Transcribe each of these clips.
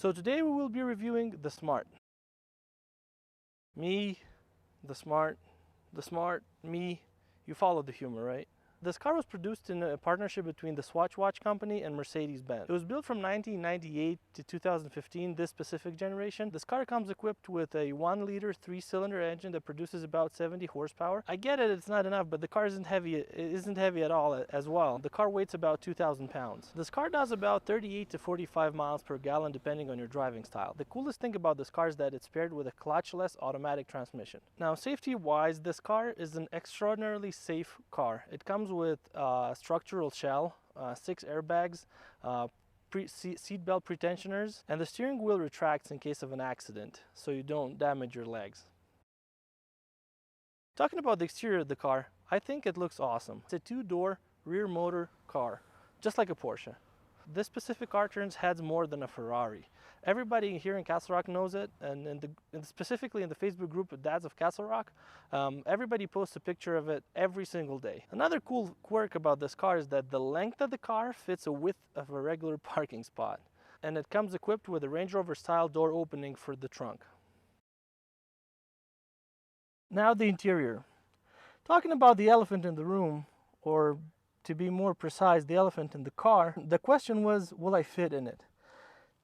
So today we will be reviewing the Smart. Me, the Smart, me. You follow the humor, right? This car was produced in a partnership between the Swatch Watch Company and Mercedes-Benz. It was built from 1998 to 2015, this specific generation. This car comes equipped with a 1-liter 3-cylinder engine that produces about 70 horsepower. I get it, it's not enough, but the car isn't heavy. It isn't heavy at all as well. The car weighs about 2,000 pounds. This car does about 38 to 45 miles per gallon depending on your driving style. The coolest thing about this car is that it's paired with a clutchless automatic transmission. Now, safety-wise, this car is an extraordinarily safe car. It comes with structural shell, 6 airbags, seat belt pretensioners, and the steering wheel retracts in case of an accident so you don't damage your legs. Talking about the exterior of the car, I think it looks awesome. It's a 2-door rear motor car, just like a Porsche. This specific car turns heads more than a Ferrari. Everybody here in Castle Rock knows it, and specifically in the Facebook group of Dads of Castle Rock, everybody posts a picture of it every single day. Another cool quirk about this car is that the length of the car fits the width of a regular parking spot, and it comes equipped with a Range Rover style door opening for the trunk. Now the interior. Talking about the elephant in the room, or to be more precise, the elephant in the car, the question was, will I fit in it?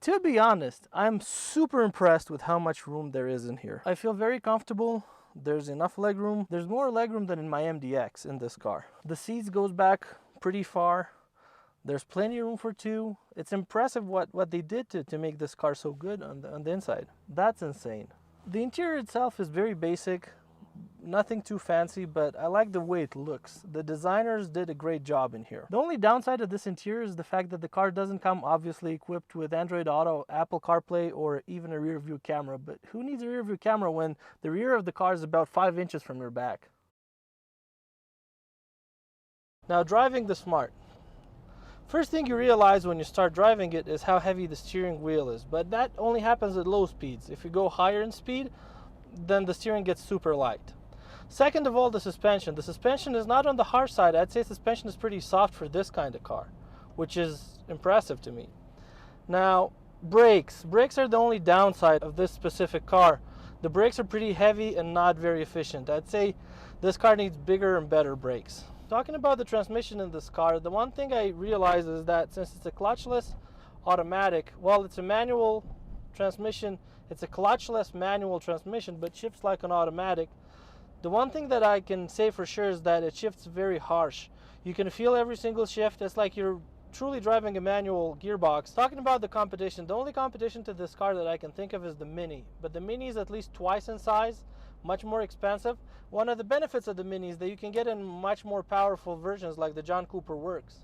To be honest, I'm super impressed with how much room there is in here. I feel very comfortable. There's enough legroom. There's more legroom than in my MDX in this car. The seats goes back pretty far. There's plenty of room for 2. It's impressive what they did to make this car so good on the inside. That's insane. The interior itself is very basic. Nothing too fancy, but I like the way it looks. The designers did a great job in here. The only downside of this interior is the fact that the car doesn't come obviously equipped with Android Auto, Apple CarPlay, or even a rear view camera. But who needs a rear view camera when the rear of the car is about 5 inches from your back? Now, driving the Smart. First thing you realize when you start driving it is how heavy the steering wheel is, but that only happens at low speeds. If you go higher in speed, then the steering gets super light. Second of all, the suspension. The suspension is not on the harsh side. I'd say suspension is pretty soft for this kind of car, which is impressive to me. Now, brakes. Brakes are the only downside of this specific car. The brakes are pretty heavy and not very efficient. I'd say this car needs bigger and better brakes. Talking about the transmission in this car, the one thing I realize is that since it's a clutchless automatic, well, it's a manual transmission, it's a clutchless manual transmission, but shifts like an automatic. The one thing that I can say for sure is that it shifts very harsh. You can feel every single shift. It's like you're truly driving a manual gearbox. Talking about the competition, the only competition to this car that I can think of is the Mini. But the Mini is at least twice in size, much more expensive. One of the benefits of the Mini is that you can get in much more powerful versions like the John Cooper Works.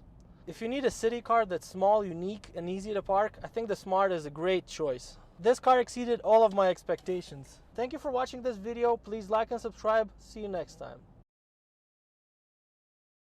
If you need a city car that's small, unique, and easy to park, I think the Smart is a great choice. This car exceeded all of my expectations. Thank you for watching this video. Please like and subscribe. See you next time.